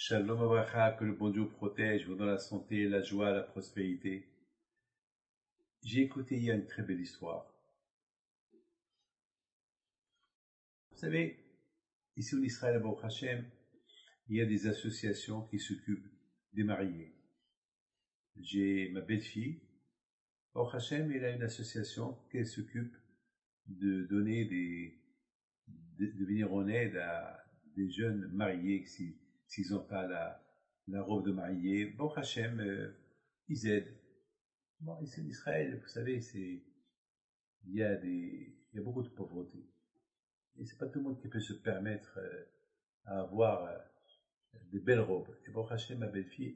Shalom Abracha, que le bon Dieu vous protège, vous donne la santé, la joie, la prospérité. J'ai écouté hier une très belle histoire. Vous savez, ici en Israël, à Baruch Hashem, il y a des associations qui s'occupent des mariés. J'ai ma belle-fille, Baruch Hashem, elle a une association qui s'occupe de donner de venir en aide à des jeunes mariés s'ils n'ont pas la robe de mariée. Baruch Hashem, ils aident. Bon, ici en Israël, vous savez, il y a beaucoup de pauvreté. Et c'est pas tout le monde qui peut se permettre à avoir des belles robes. Et Baruch Hashem, ma belle-fille,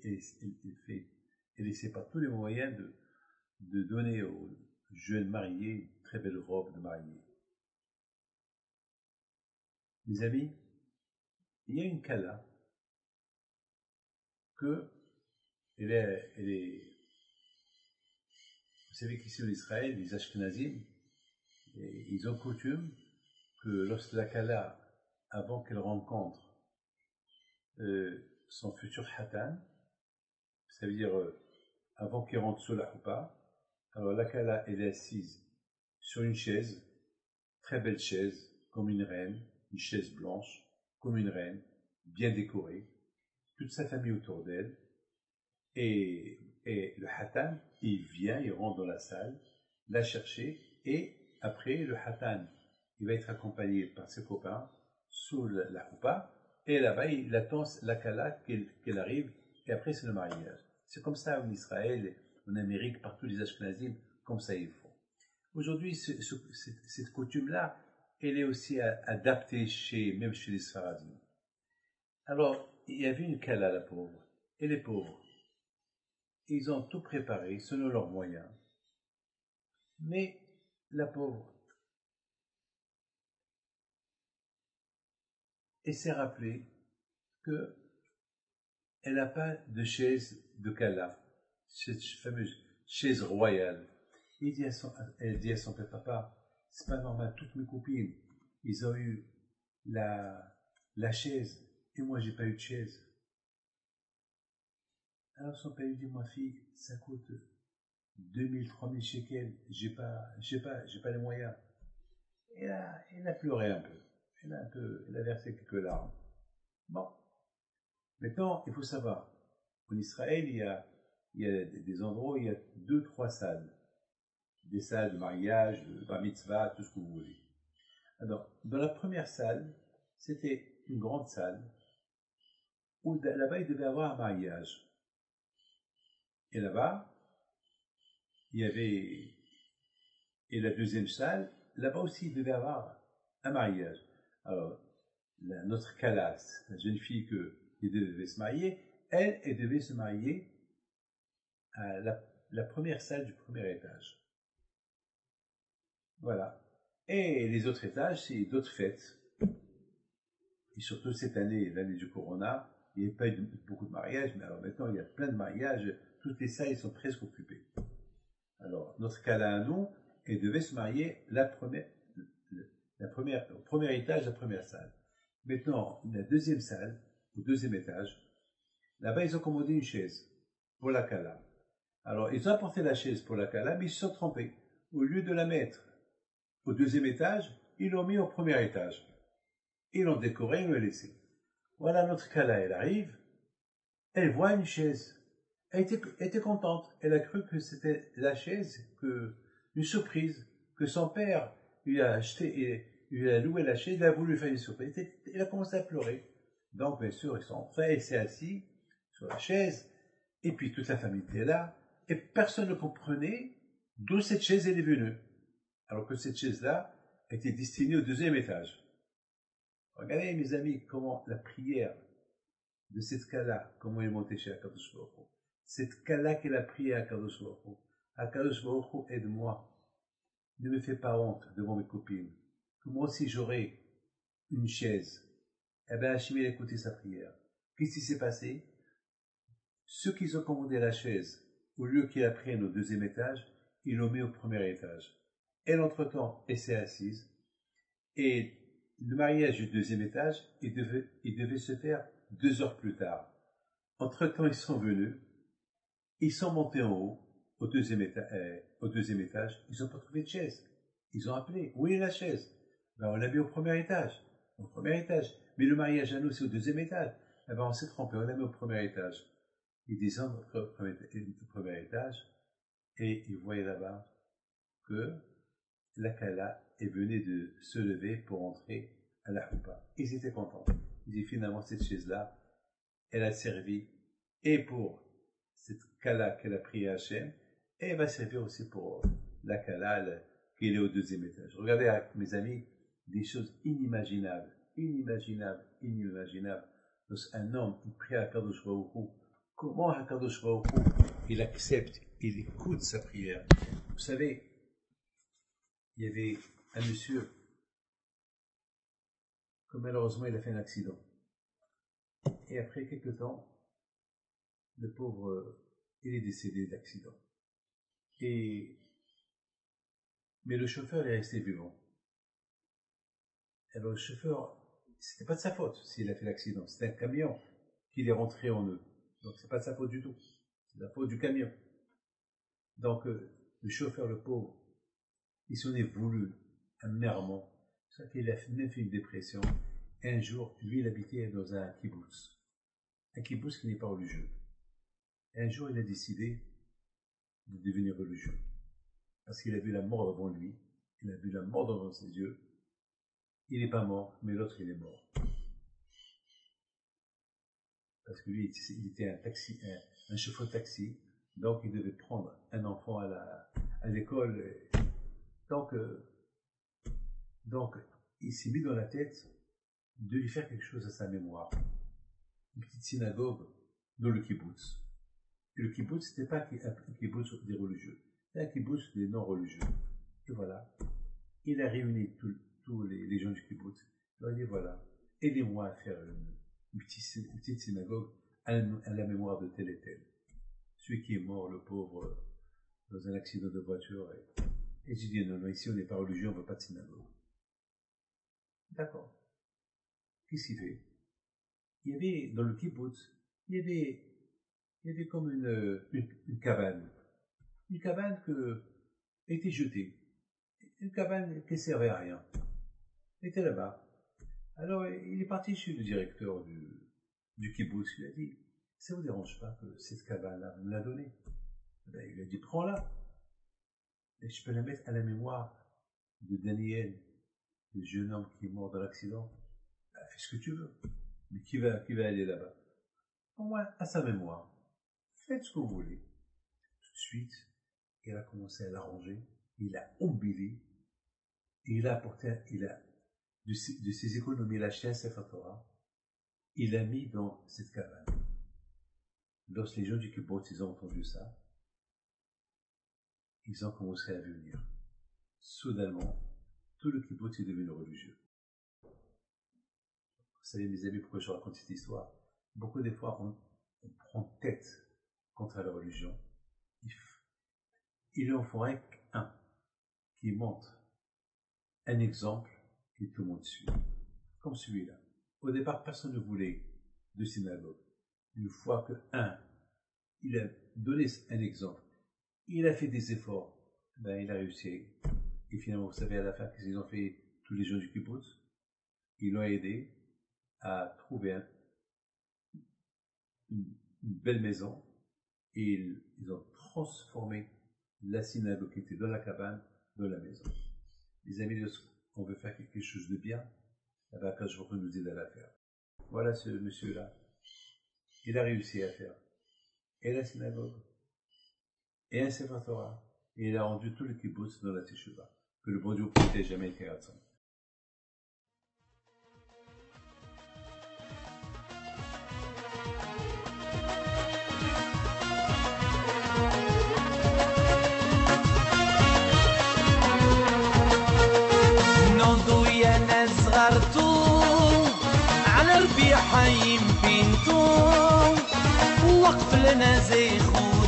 elle essaie par tous les moyens de donner aux jeunes mariés une très belle robe de mariée. Mes amis, il y a une kala que elle est vous savez qu'ici en Israël, les Ashkenazim, ils ont coutume que lorsque la kala, avant qu'elle rencontre son futur hatan, ça veut dire avant qu'il rentre sous la choupa, alors la kala, elle est assise sur une chaise, très belle chaise, comme une reine, une chaise blanche, comme une reine, bien décorée, toute sa famille autour d'elle, et le hatan, il vient, il rentre dans la salle, la chercher, et après, le hatan, il va être accompagné par ses copains sous la choupa, et là-bas, il attend la kala qu'elle arrive, et après, c'est le mariage. C'est comme ça en Israël, en Amérique, partout les Ashkenazim, comme ça ils font. Aujourd'hui, cette coutume-là, elle est aussi adaptée même chez les Sfaradim. Alors, il y avait une kala, la pauvre, et les pauvres. Ils ont tout préparé selon leurs moyens. Mais la pauvre, elle s'est rappelée qu'elle n'a pas de chaise de kala, cette fameuse chaise royale. Elle dit à son père, papa, c'est pas normal, toutes mes copines, ils ont eu la chaise, et moi j'ai pas eu de chaise. Alors son père lui dit, ma fille, ça coûte 2000, 3000 shekels, j'ai pas les moyens. Elle a pleuré un peu. Elle a versé quelques larmes. Bon. Maintenant, il faut savoir, en Israël, il y a des endroits où il y a 2-3 salles. Des salles de mariage, de bar mitzvah, tout ce que vous voulez. Alors, dans la première salle, c'était une grande salle où là-bas, il devait y avoir un mariage. Et là-bas, il y avait, et la deuxième salle, là-bas aussi, il devait y avoir un mariage. Alors, notre Kalas, la jeune fille qui devait se marier, elle devait se marier à la première salle du premier étage. Voilà. Et les autres étages, c'est d'autres fêtes. Et surtout cette année, l'année du Corona, il n'y avait pas eu beaucoup de mariages, mais alors maintenant, il y a plein de mariages. Toutes les salles sont presque occupées. Alors, notre Kala à nous, elle devait se marier au premier étage, la première salle. Maintenant, la deuxième salle, au deuxième étage, là-bas, ils ont commandé une chaise pour la Kala. Alors, ils ont apporté la chaise pour la Kala, mais ils se sont trompés. Au lieu de la mettre au deuxième étage, ils l'ont mis au premier étage. Ils l'ont décoré, ils l'ont laissé. Voilà, notre Kala, elle arrive, elle voit une chaise. Elle était contente. Elle a cru que c'était la chaise, une surprise, que son père lui a acheté et lui a loué la chaise, il a voulu faire une surprise. Elle a commencé à pleurer. Donc, bien sûr, ils sont entrés, elle s'est assise sur la chaise, et puis toute la famille était là, et personne ne comprenait d'où cette chaise est venue. Alors que cette chaise-là était destinée au deuxième étage. Regardez, mes amis, comment la prière de cette Kala, comment elle est montée chez Akadosh Baruch Hu. Cette Kala qu'elle a prié à Akadosh Baruch Hu. Akadosh Baruch Hu, aide-moi. Ne me fais pas honte devant mes copines. Que moi aussi j'aurai une chaise. Eh bien, Hachim a écouté sa prière. Qu'est-ce qui s'est passé? Ceux qui ont commandé la chaise, au lieu qu'il la prenne au deuxième étage, ils l'ont mis au premier étage. Elle, entre-temps, elle s'est assise. Et le mariage du deuxième étage, il devait se faire 2 heures plus tard. Entre-temps, ils sont venus, ils sont montés en haut, au deuxième étage, ils n'ont pas trouvé de chaise. Ils ont appelé, où est la chaise? Ben, on l'a mis au premier étage. Mais le mariage à nous, c'est au deuxième étage. Eh ben, on s'est trompé, on l'a mis au premier étage. Ils descendent au premier étage, et ils voyaient là-bas que la Kala venait de se lever pour entrer à la Houpa. Ils étaient contents. Ils disaient finalement, cette chaise-là, elle a servi et pour cette Kala qu'elle a pris à Hachem, et elle va servir aussi pour la Kala qui est au deuxième étage. Regardez avec mes amis, des choses inimaginables. Lorsqu'un homme, il prie à Kadosh Baruch Hu, comment Kadosh Baruch Hu, il accepte, il écoute sa prière. Vous savez, il y avait un monsieur que malheureusement il a fait un accident. Et après quelques temps, le pauvre, il est décédé d'accident. Mais le chauffeur est resté vivant. Alors le chauffeur, c'était pas de sa faute s'il a fait l'accident. C'était un camion qui est rentré en eux. Donc c'est pas de sa faute du tout. C'est la faute du camion. Donc le chauffeur, le pauvre, il s'en est voulu amèrement. C'est ça qu'il a même fait une dépression. Et un jour, lui, il habitait dans un kibbutz. Un kibbutz qui n'est pas religieux. Et un jour, il a décidé de devenir religieux. Parce qu'il a vu la mort devant lui. Il a vu la mort devant ses yeux. Il n'est pas mort, mais l'autre, il est mort. Parce que lui, il était un chauffeur de taxi. Donc, il devait prendre un enfant à l'école. Donc, il s'est mis dans la tête de lui faire quelque chose à sa mémoire. Une petite synagogue dans le kibbutz. Et le kibbutz, c'était pas un kibbutz des religieux. C'était un kibbutz des non-religieux. Et voilà. Il a réuni tous les gens du kibbutz. Il a dit, voilà, aidez-moi à faire une petite synagogue à la mémoire de tel et tel. Celui qui est mort, le pauvre, dans un accident de voiture. Et j'ai dit, non, ici on n'est pas religieux, on ne veut pas de synagogue. D'accord. Qu'est-ce qu'il fait? Il y avait, dans le kibbutz, il y avait comme une cabane. Une cabane qui était jetée. Une cabane qui ne servait à rien. Elle était là-bas. Alors, il est parti chez le directeur du kibbutz. Il a dit, ça ne vous dérange pas que cette cabane-là, vous me la donnez? Ben, il a dit, prends-la. Et je peux la mettre à la mémoire de Daniel, le jeune homme qui est mort dans l'accident. Ben, fais ce que tu veux. Mais qui va aller là-bas? Au moins, à sa mémoire. Faites ce que vous voulez. Tout de suite, il a commencé à l'arranger. Il a embelli. Et il a apporté, de ses économies, il a acheté un Sefer Torah. Il l'a mis dans cette cabane. Lorsque les gens du kibbutz, ils ont entendu ça, ils ont commencé à venir. Soudainement, tout le kibbutz est devenu religieux. Vous savez, mes amis, pourquoi je raconte cette histoire? Beaucoup des fois, on prend tête contre la religion. Il en faudrait qu'un qui montre un exemple que tout le monde suit. Comme celui-là. Au départ, personne ne voulait de synagogue. Une fois il a donné un exemple, il a fait des efforts, ben il a réussi. Et finalement, vous savez à la fin qu'est-ce qu'ils ont fait tous les gens du kibbutz? Ils l'ont aidé à trouver une belle maison et ils ont transformé la synagogue qui était dans la cabane dans la maison. Les amis, lorsqu'on veut faire quelque chose de bien, quand je vous nous aider à la faire. Voilà ce monsieur-là. Il a réussi à faire et la synagogue et un Sefer Torah. Et il a rendu tout le kibbutz dans la Teshuvah. Que le bon Dieu protège jamais le Keratzon. على ربيع حيم بنتو وقف لنا زي خو